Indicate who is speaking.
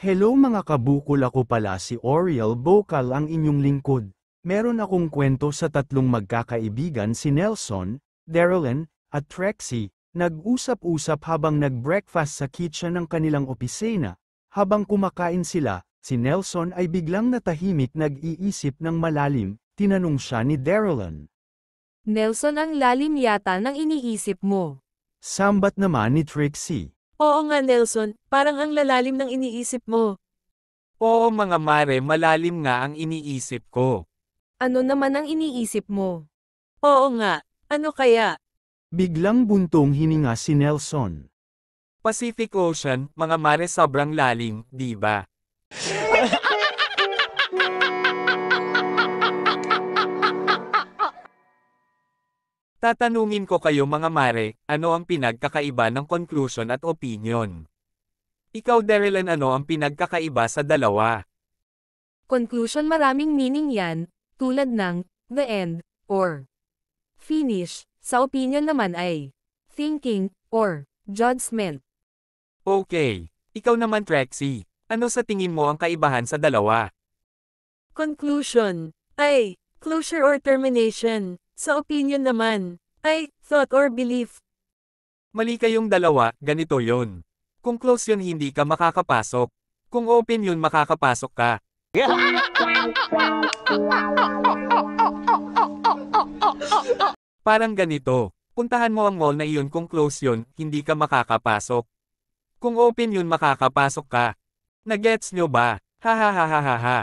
Speaker 1: Hello mga kabukol, ako pala si Oriel Bocal, ang inyong lingkod. Meron akong kwento sa tatlong magkakaibigan, si Nelson, Darylin, at Trexie. Nag-usap-usap habang nag-breakfast sa kitchen ng kanilang opisina. Habang kumakain sila, si Nelson ay biglang natahimik, nag-iisip ng malalim. Tinanong siya ni Darylin.
Speaker 2: Nelson, ang lalim yata ng iniisip mo.
Speaker 1: Sambat naman ni Trixie.
Speaker 3: Oo nga Nelson, parang ang lalalim ng iniisip mo.
Speaker 4: Oo mga mare, malalim nga ang iniisip ko.
Speaker 2: Ano naman ang iniisip mo?
Speaker 3: Oo nga, ano kaya?
Speaker 1: Biglang buntong hininga si Nelson.
Speaker 4: Pacific Ocean, mga mare, sobrang lalim, di ba? Tatanungin ko kayo mga mare, ano ang pinagkakaiba ng conclusion at opinion? Ikaw Darylin, ano ang pinagkakaiba sa dalawa?
Speaker 2: Conclusion, maraming meaning yan, tulad ng the end, or finish. Sa opinion naman ay thinking, or judgment.
Speaker 4: Okay. Ikaw naman Trexie, ano sa tingin mo ang kaibahan sa dalawa?
Speaker 3: Conclusion ay closure or termination. Sa opinion naman ay thought or belief.
Speaker 4: Mali kayong dalawa, ganito yon. Kung close yun, hindi ka makakapasok. Kung open yun, makakapasok ka. Parang ganito. Puntahan mo ang mall na iyon, kung close yun, hindi ka makakapasok. Kung open yun, makakapasok ka. Nagets nyo ba? Ha ha ha ha ha ha.